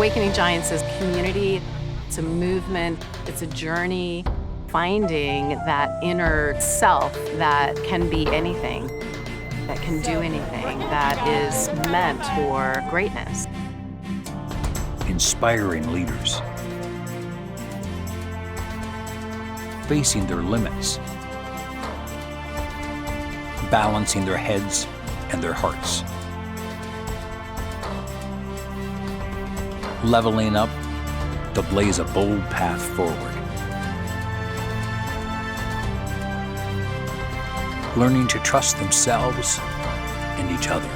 Awakening Giants is community, it's a movement, it's a journey, finding that inner self that can be anything, that can do anything, that is meant for greatness. Inspiring leaders, facing their limits, balancing their heads and their hearts, leveling up to blaze a bold path forward, learning to trust themselves and each other.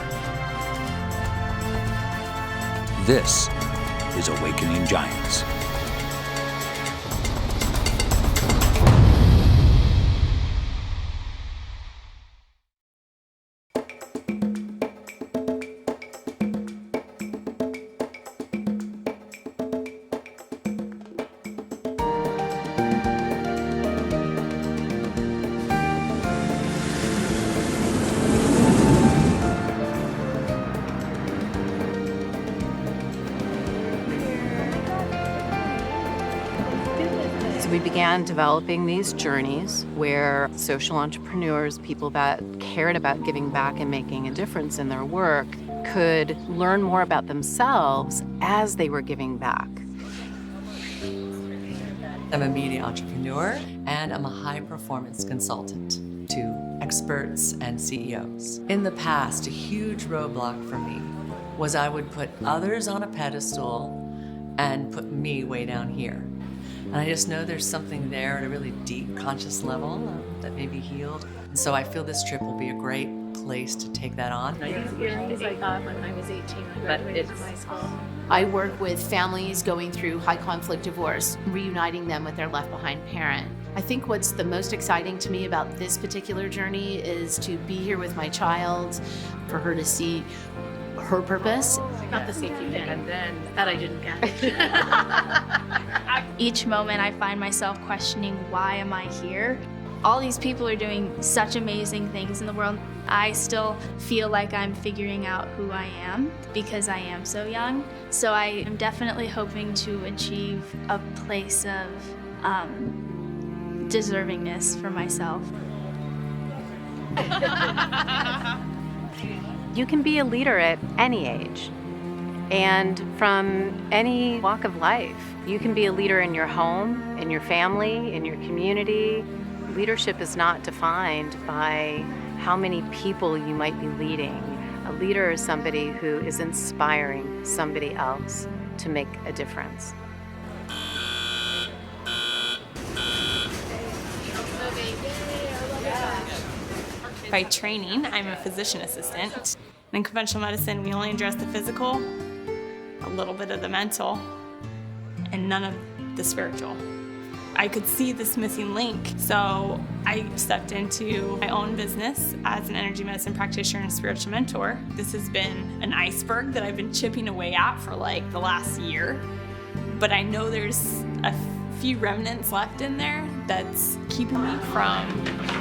This is Awakening Giants. We began developing these journeys where social entrepreneurs, people that cared about giving back and making a difference in their work, could learn more about themselves as they were giving back. I'm a media entrepreneur and I'm a high-performance consultant to experts and CEOs. In the past, a huge roadblock for me was I would put others on a pedestal and put me way down here. And I just know there's something there at a really deep conscious level that may be healed. And so I feel this trip will be a great place to take that on. These earrings I got when I was 18 when I graduated from high school. I work with families going through high conflict divorce, reuniting them with their left behind parent. I think what's the most exciting to me about this particular journey is to be here with my child, for her to see her purpose. Not the safety pin, and then that I didn't get. Each moment I find myself questioning, why am I here? All these people are doing such amazing things in the world. I still feel like I'm figuring out who I am because I am so young. So I am definitely hoping to achieve a place of deservingness for myself. You can be a leader at any age and from any walk of life. You can be a leader in your home, in your family, in your community. Leadership is not defined by how many people you might be leading. A leader is somebody who is inspiring somebody else to make a difference. By training, I'm a physician assistant. In conventional medicine, we only address the physical, a little bit of the mental, and none of the spiritual. I could see this missing link, so I stepped into my own business as an energy medicine practitioner and spiritual mentor. This has been an iceberg that I've been chipping away at for like the last year, but I know there's a few remnants left in there that's keeping me from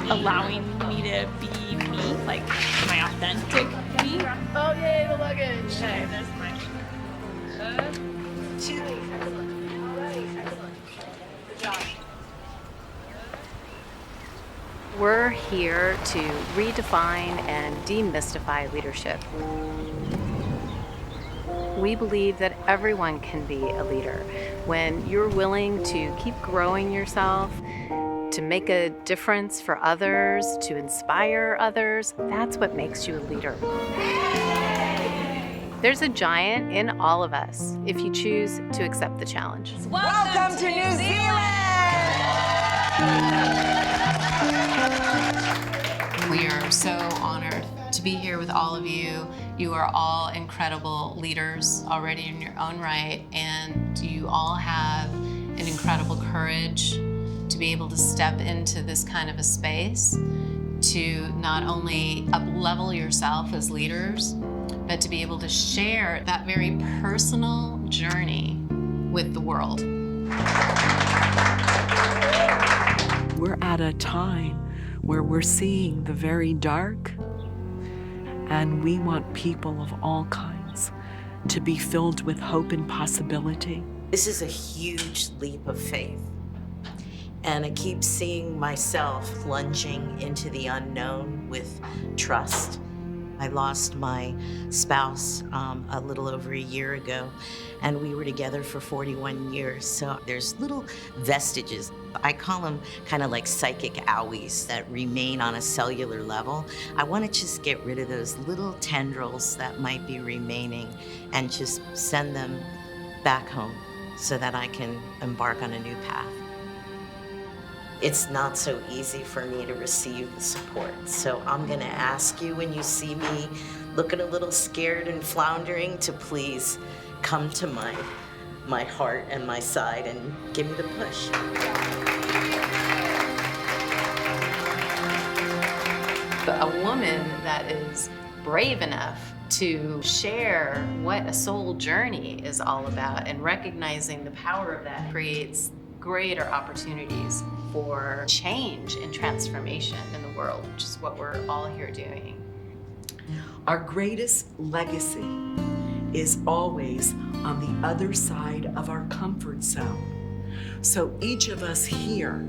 allowing me to be me, like my authentic me. Oh yay, the luggage! Okay, there's my We're here to redefine and demystify leadership. We believe that everyone can be a leader. When you're willing to keep growing yourself, to make a difference for others, to inspire others, that's what makes you a leader. There's a giant in all of us if you choose to accept the challenge. Welcome to New Zealand! We are so honored to be here with all of you. You are all incredible leaders already in your own right, and you all have an incredible courage to be able to step into this kind of a space to not only up-level yourself as leaders, but to be able to share that very personal journey with the world. We're at a time where we're seeing the very dark, and we want people of all kinds to be filled with hope and possibility. This is a huge leap of faith. And I keep seeing myself plunging into the unknown with trust. I lost my spouse a little over a year ago, and we were together for 41 years. So there's little vestiges. I call them kind of like psychic owies that remain on a cellular level. I want to just get rid of those little tendrils that might be remaining and just send them back home so that I can embark on a new path. It's not so easy for me to receive the support. So I'm gonna ask you, when you see me looking a little scared and floundering, to please come to my heart and my side and give me the push. A woman that is brave enough to share what a soul journey is all about and recognizing the power of that creates greater opportunities for change and transformation in the world, which is what we're all here doing. Our greatest legacy is always on the other side of our comfort zone. So each of us here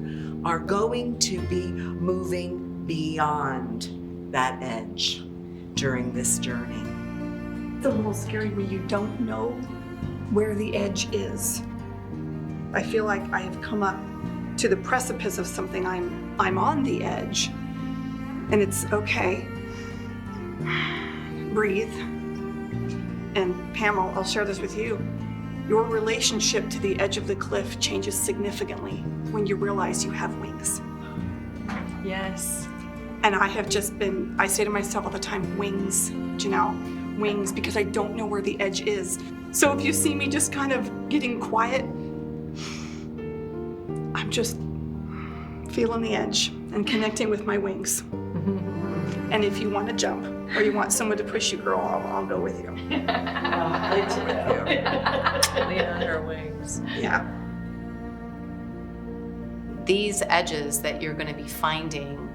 are going to be moving beyond that edge during this journey. It's a little scary when you don't know where the edge is. I feel like I have come up to the precipice of something. I'm on the edge, and it's okay. Breathe. And Pamela, I'll share this with you. Your relationship to the edge of the cliff changes significantly when you realize you have wings. Yes. And I have just been, I say to myself all the time, wings, Janelle, wings, because I don't know where the edge is. So if you see me just kind of getting quiet, I'm just feeling the edge and connecting with my wings. And if you want to jump or you want someone to push you, girl, I'll go with you. Lean on her wings. Yeah. These edges that you're going to be finding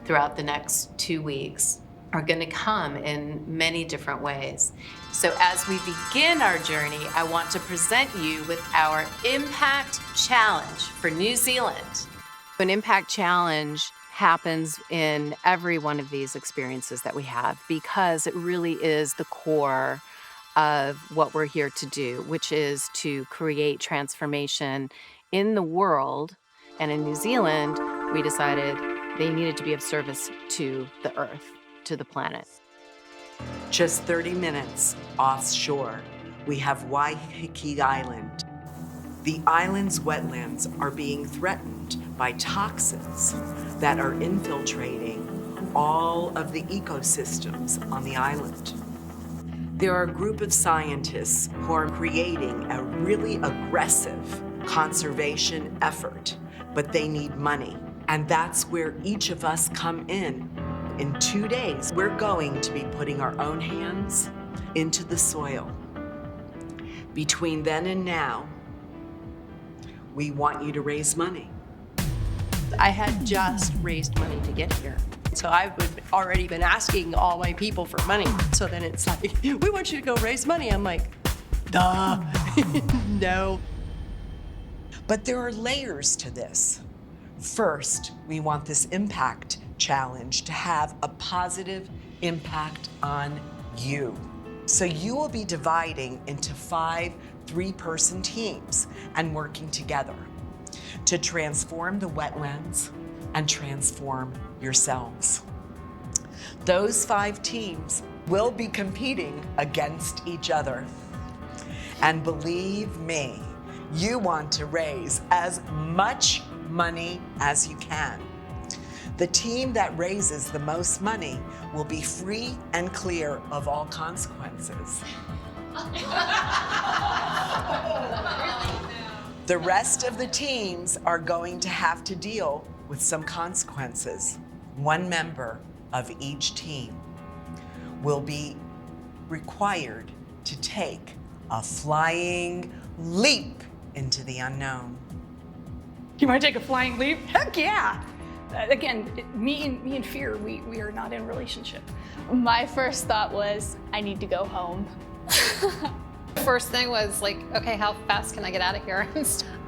throughout the next 2 weeks are going to come in many different ways. So as we begin our journey, I want to present you with our Impact Challenge for New Zealand. An Impact Challenge happens in every one of these experiences that we have because it really is the core of what we're here to do, which is to create transformation in the world. And in New Zealand, we decided they needed to be of service to the earth, to the planet. Just 30 minutes offshore, we have Waiheke Island. The island's wetlands are being threatened by toxins that are infiltrating all of the ecosystems on the island. There are a group of scientists who are creating a really aggressive conservation effort, but they need money. And that's where each of us come in. In 2 days, we're going to be putting our own hands into the soil. Between then and now, we want you to raise money. I had just raised money to get here. So I've already been asking all my people for money. So then it's like, we want you to go raise money. I'm like, duh, no. But there are layers to this. First, we want this impact challenge to have a positive impact on you. So you will be dividing into 5 3-person teams and working together to transform the wetlands and transform yourselves. Those 5 teams will be competing against each other. And believe me, you want to raise as much money as you can. The team that raises the most money will be free and clear of all consequences. The rest of the teams are going to have to deal with some consequences. One member of each team will be required to take a flying leap into the unknown. You want to take a flying leap? Heck yeah! Again, me and fear, we are not in a relationship. My first thought was, I need to go home. First thing was like, okay, how fast can I get out of here?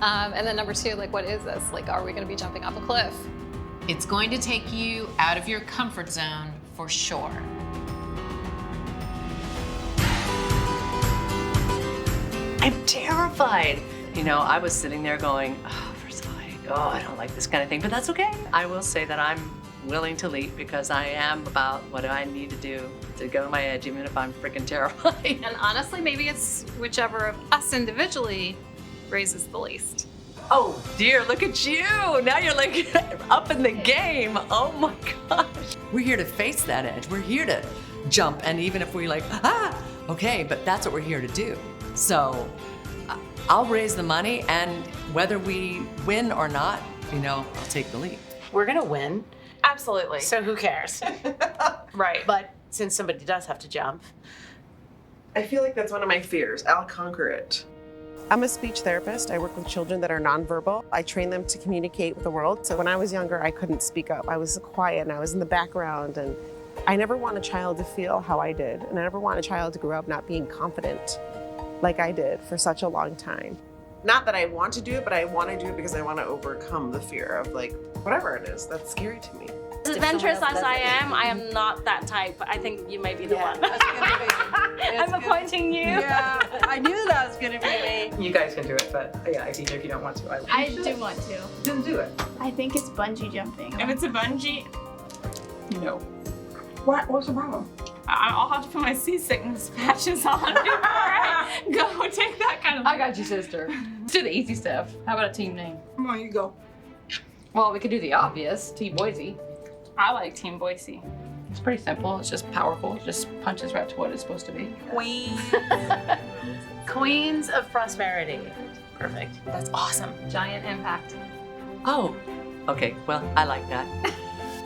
And then number two, like, what is this? Like, are we going to be jumping off a cliff? It's going to take you out of your comfort zone for sure. I'm terrified. You know, I was sitting there going, oh, I don't like this kind of thing, but that's okay. I will say that I'm willing to leap because I am about what I need to do to go to my edge, even if I'm freaking terrified. And honestly, maybe it's whichever of us individually raises the least. Oh dear, look at you. Now you're like up in the game. Oh my gosh. We're here to face that edge. We're here to jump. And even if we like, okay, but that's what we're here to do. So I'll raise the money, and whether we win or not, you know, I'll take the leap. We're gonna win. Absolutely. So who cares? Right. But since somebody does have to jump. I feel like that's one of my fears. I'll conquer it. I'm a speech therapist. I work with children that are nonverbal. I train them to communicate with the world. So when I was younger, I couldn't speak up. I was quiet and I was in the background, and I never want a child to feel how I did. And I never want a child to grow up not being confident like I did for such a long time. Not that I want to do it, but I want to do it because I want to overcome the fear of like, whatever it is, that's scary to me. As adventurous as I am not that type. I think you may be the one. I'm appointing you. Yeah, I knew that was gonna be me. You guys can do it, but yeah, I think if you don't want to, I do want to. Then do it. I think it's bungee jumping. If it's a bungee, No. What's the problem? I'll have to put my seasickness patches on before I go take that kind of. I got you, sister. Let's do the easy stuff. How about a team name? Come on, you go. Well, we could do the obvious, Team Boise. I like Team Boise. It's pretty simple. It's just powerful. It just punches right to what it's supposed to be. Queen. Queens of prosperity. Perfect. That's awesome. Giant impact. Oh, okay, well, I like that.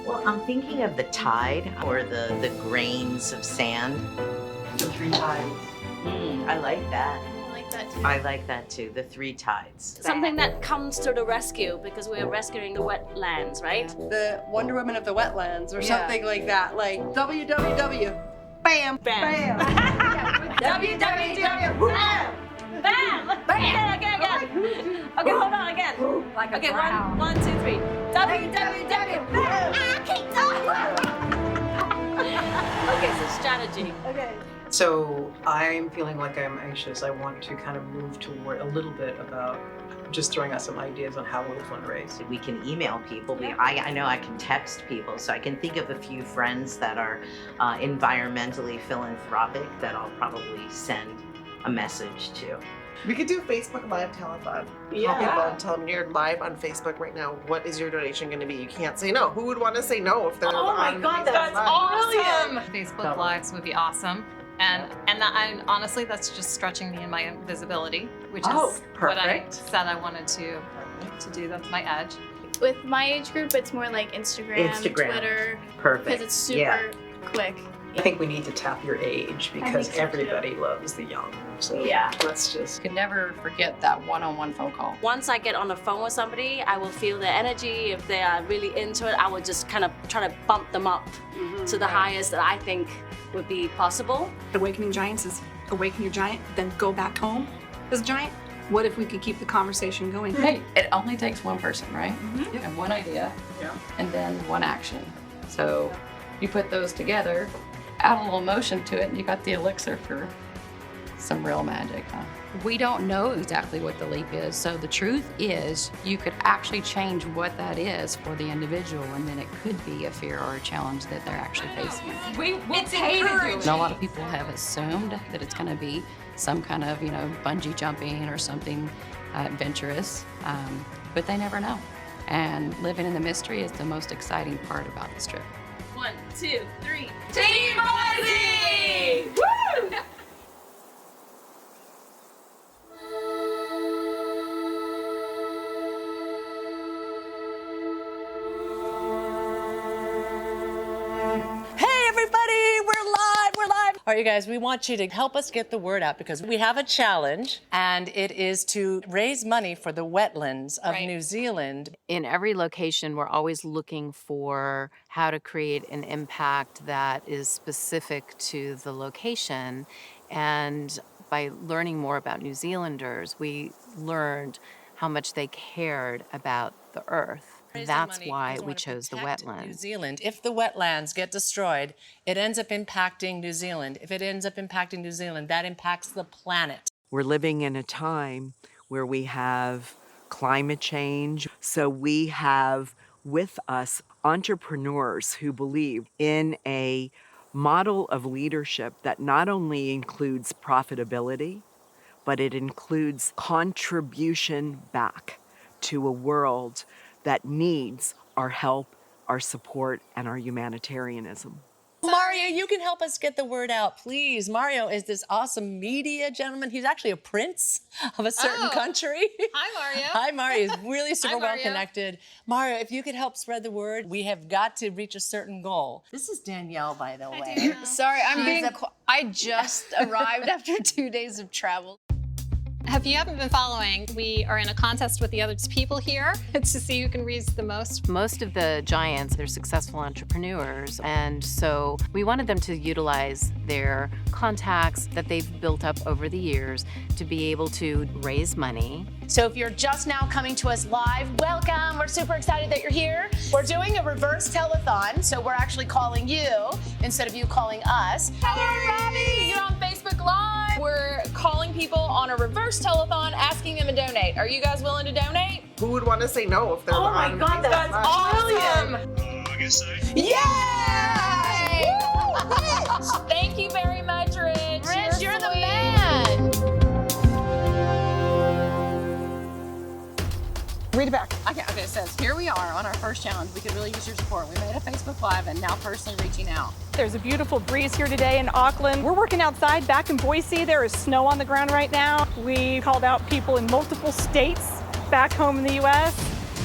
Well, I'm thinking of the tide or the grains of sand. The 3 tides. I like that. I like that too. I like that too, the 3 tides. Something that comes to the rescue because we're rescuing the wetlands, right? The Wonder Woman of the wetlands or something like that. Like WWW. Bam. Bam. WWW. Bam. Bam. Again. Okay, hold on again. Like a Okay, growl. 1, 2, 3. WWW. Bam. Keep talking. Okay, so strategy. Okay. So I'm feeling like I'm anxious. I want to kind of move toward a little bit about just throwing out some ideas on how we'll fundraise. We can email people. I know I can text people, so I can think of a few friends that are environmentally philanthropic that I'll probably send a message to. We could do Facebook Live telethon. Call people and tell them you're live on Facebook right now. What is your donation going to be? You can't say no. Who would want to say no if they're on God, Facebook that's Live? Awesome. Facebook Lives would be awesome. And honestly, that's just stretching me in my visibility, which is what I perfect. said I wanted to do. That's my edge. With my age group, it's more like Instagram. Twitter. Perfect. Because it's super Yeah. quick. I think we need to tap your age because think so, everybody loves the young. So let's just. You can never forget that one-on-one phone call. Once I get on the phone with somebody, I will feel their energy. If they are really into it, I will just kind of try to bump them up to the highest that I think would be possible. Awakening Giants is awaken your giant, then go back home as a giant. What if we could keep the conversation going? Hey, it only takes one person, right? And one idea, and then one action. So you put those together, add a little emotion to it, and you got the elixir for some real magic, huh? We don't know exactly what the leap is, so the truth is you could actually change what that is for the individual, and then it could be a fear or a challenge that they're actually facing. It's encouraging. And a lot of people have assumed that it's going to be some kind of, bungee jumping or something adventurous, but they never know. And living in the mystery is the most exciting part about this trip. 1, 2, 3. Team Boise! Woo! Hey everybody, we're live. All right, you guys, we want you to help us get the word out because we have a challenge, and it is to raise money for the wetlands of New Zealand. In every location, we're always looking for how to create an impact that is specific to the location. And by learning more about New Zealanders, we learned how much they cared about the earth. That's why we chose the New wetlands. Zealand. If the wetlands get destroyed, it ends up impacting New Zealand. If it ends up impacting New Zealand, that impacts the planet. We're living in a time where we have climate change. So we have with us entrepreneurs who believe in a model of leadership that not only includes profitability, but it includes contribution back to a world that needs our help, our support, and our humanitarianism. Mario, you can help us get the word out, please. Mario is this awesome media gentleman. He's actually a prince of a certain country. Hi, Mario. Hi, Mario. He's really super Hi, well Mario. connected. Mario, if you could help spread the word, we have got to reach a certain goal. This is Danielle, by the way. Sorry, I just arrived after 2 days of travel. If you haven't been following, we are in a contest with the other people here to see who can raise the most. Most of the giants, they're successful entrepreneurs, and so we wanted them to utilize their contacts that they've built up over the years to be able to raise money. So if you're just now coming to us live, welcome. We're super excited that you're here. We're doing a reverse telethon, so we're actually calling you instead of you calling us. Hello, Robbie! You're on Facebook Live. We're calling people on a reverse telethon, asking them to donate. Are you guys willing to donate? Who would want to say no if they're Oh my God, that's awesome! I guess so. Yay! Rich! Thank you very much, Rich. Rich, you're the man. Read it back. Okay, it says, here we are on our first challenge. We could really use your support. We made a Facebook Live and now personally reaching out. There's a beautiful breeze here today in Auckland. We're working outside back in Boise. There is snow on the ground right now. We called out people in multiple states back home in the US.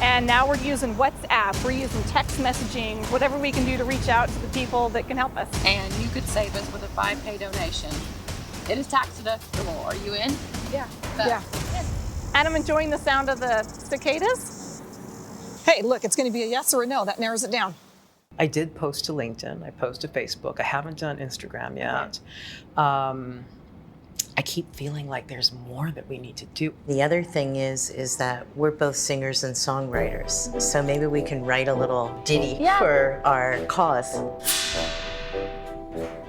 And now we're using WhatsApp, we're using text messaging, whatever we can do to reach out to the people that can help us. And you could save us with a 5K donation. It is tax deductible. Are you in? Yeah. Yeah. And I'm enjoying the sound of the cicadas. Hey, look, it's going to be a yes or a no. That narrows it down. I did post to LinkedIn. I posted to Facebook. I haven't done Instagram yet. I keep feeling like there's more that we need to do. The other thing is that we're both singers and songwriters. So maybe we can write a little ditty for our cause.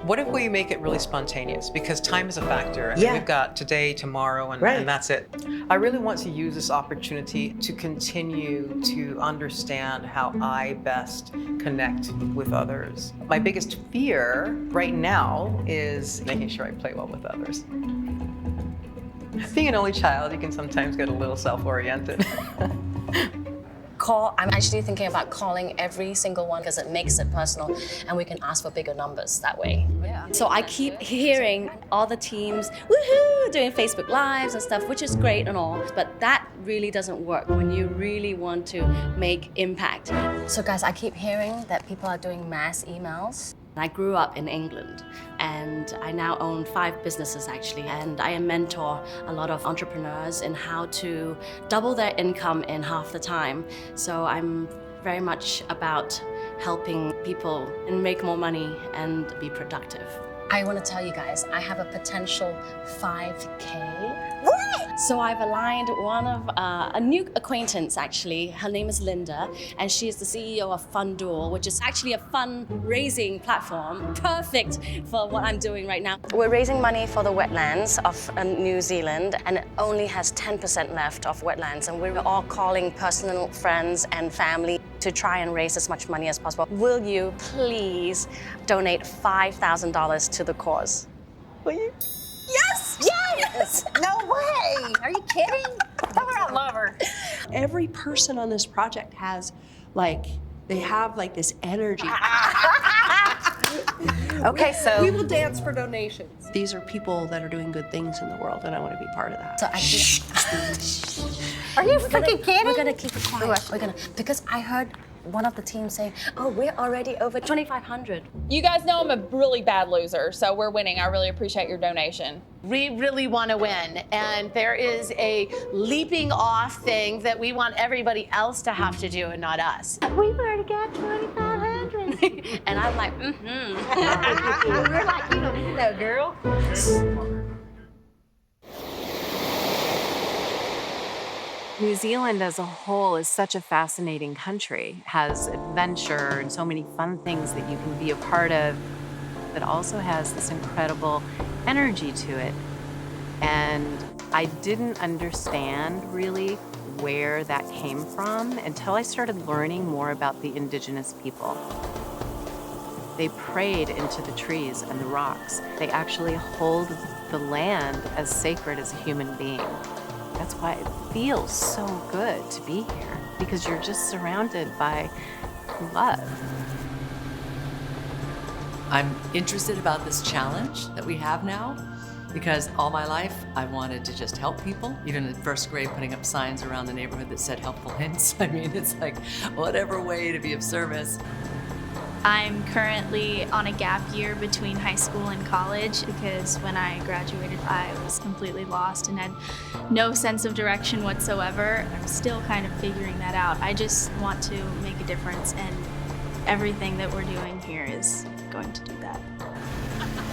What if we make it really spontaneous? Because time is a factor. I mean, we've got today, tomorrow, and that's it. I really want to use this opportunity to continue to understand how I best connect with others. My biggest fear right now is making sure I play well with others. Being an only child, you can sometimes get a little self-oriented. I'm actually thinking about calling every single one because it makes it personal and we can ask for bigger numbers that way. Yeah. So I keep hearing all the teams, woohoo, doing Facebook Lives and stuff, which is great and all, but that really doesn't work when you really want to make impact. So guys, I keep hearing that people are doing mass emails. I grew up in England and I now own 5 businesses actually, and I mentor a lot of entrepreneurs in how to double their income in half the time. So I'm very much about helping people and make more money and be productive. I want to tell you guys, I have a potential 5K. What? So I've aligned one of a new acquaintance actually. Her name is Linda, and she is the CEO of FundDuel, which is actually a fundraising platform, perfect for what I'm doing right now. We're raising money for the wetlands of New Zealand, and it only has 10% left of wetlands, and we're all calling personal friends and family to try and raise as much money as possible. Will you please donate $5,000 to the cause? Will you? Yes! Yes! No way! Are you kidding? Tell her I love her. Every person on this project has they have this energy. Okay, so we will dance for donations. These are people that are doing good things in the world, and I want to be part of that. So actually, are you freaking kidding? We're gonna keep it quiet. Because I heard one of the teams saying, "Oh, we're already over 2,500." You guys know I'm a really bad loser, so we're winning. I really appreciate your donation. We really want to win, and there is a leaping off thing that we want everybody else to have to do and not us. We've already got 2,500. And I'm like, We're like, you don't need that, girl. New Zealand as a whole is such a fascinating country. It has adventure and so many fun things that you can be a part of. It also has this incredible energy to it. And I didn't understand really where that came from until I started learning more about the indigenous people. They prayed into the trees and the rocks. They actually hold the land as sacred as a human being. That's why it feels so good to be here, because you're just surrounded by love. I'm interested about this challenge that we have now, because all my life I wanted to just help people. Even in first grade, putting up signs around the neighborhood that said helpful hints. I mean, it's like whatever way to be of service. I'm currently on a gap year between high school and college because when I graduated, I was completely lost and had no sense of direction whatsoever. I'm still kind of figuring that out. I just want to make a difference, and everything that we're doing here is going to do that.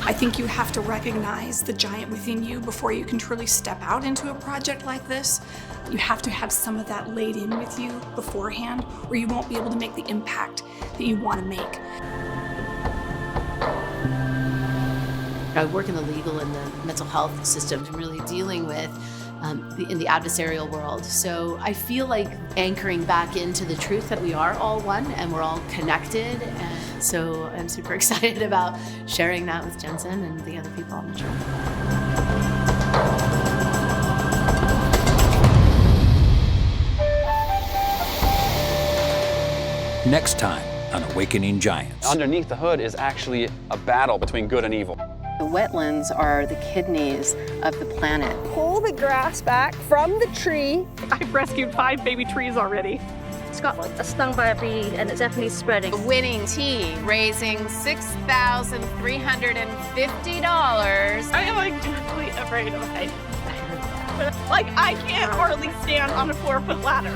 I think you have to recognize the giant within you before you can truly step out into a project like this. You have to have some of that laid in with you beforehand, or you won't be able to make the impact that you want to make. I work in the legal and the mental health system, really dealing with in the adversarial world. So I feel like anchoring back into the truth that we are all one and we're all connected. And so I'm super excited about sharing that with Jensen and the other people on the show. Next time on Awakening Giants. Underneath the hood is actually a battle between good and evil. The wetlands are the kidneys of the planet. Pull the grass back from the tree. I've rescued 5 baby trees already. It's got stung by a bee and it's definitely spreading. The winning team raising $6,350. I am like deeply afraid of heights. Like I can't hardly stand on a 4-foot ladder.